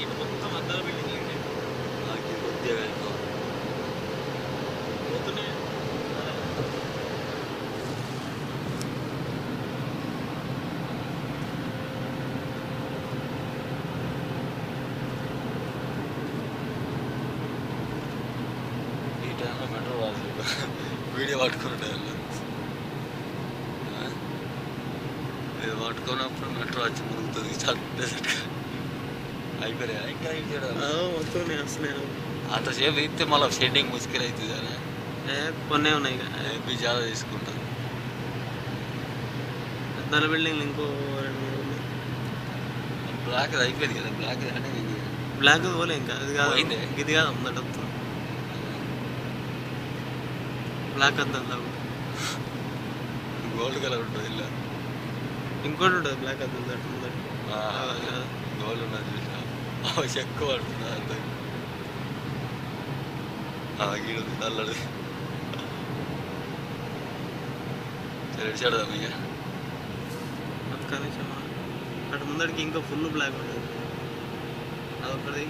ఇటు మొత్తం అద్దాల బిల్డింగ్ కొద్దిగా పోతున్నాయి. ఈ టైంలో మెట్రో రాదు వీడియో పట్టుకుంటే ఇది పట్టుకున్నప్పుడు మెట్రో వచ్చి మురుగుతుంది చట్టేసరికి అయిపోయా ఇంకా మొత్తం వస్తున్నాయి. అంతసేపు ఇస్తే మళ్ళీ షెడ్డింగ్ ముష్కిల్ అవుతుంది అని కొన్నే ఉన్నాయి. ఏపీ చాలా తీసుకుంటాను. అద్దాల బిల్డింగ్లు ఇంకో 2-3 ఉన్నాయి. బ్లాక్ అయిపోయింది కదా, బ్లాక్ అంటే బ్లాక్ పోలే ఇంకా, అది కాదు పోయిందే. ఇది కాదు ముందట బ్లాక్ అద్దం గోల్డ్ కలర్ ఉంటుంది ఇలా, ఇంకోటి ఉంటుంది బ్లాక్ అద్దం ముందట గోల్డ్ ఉన్నది చూసినా చెక్క పడుతుంది అర్థం గీడు నల్లడు చెడదాం ఇక ఒక్క నిమిషం. అటు ముందడికి ఇంకా ఫుల్ బ్లాక్ ఉంటుంది, అదొక్కటి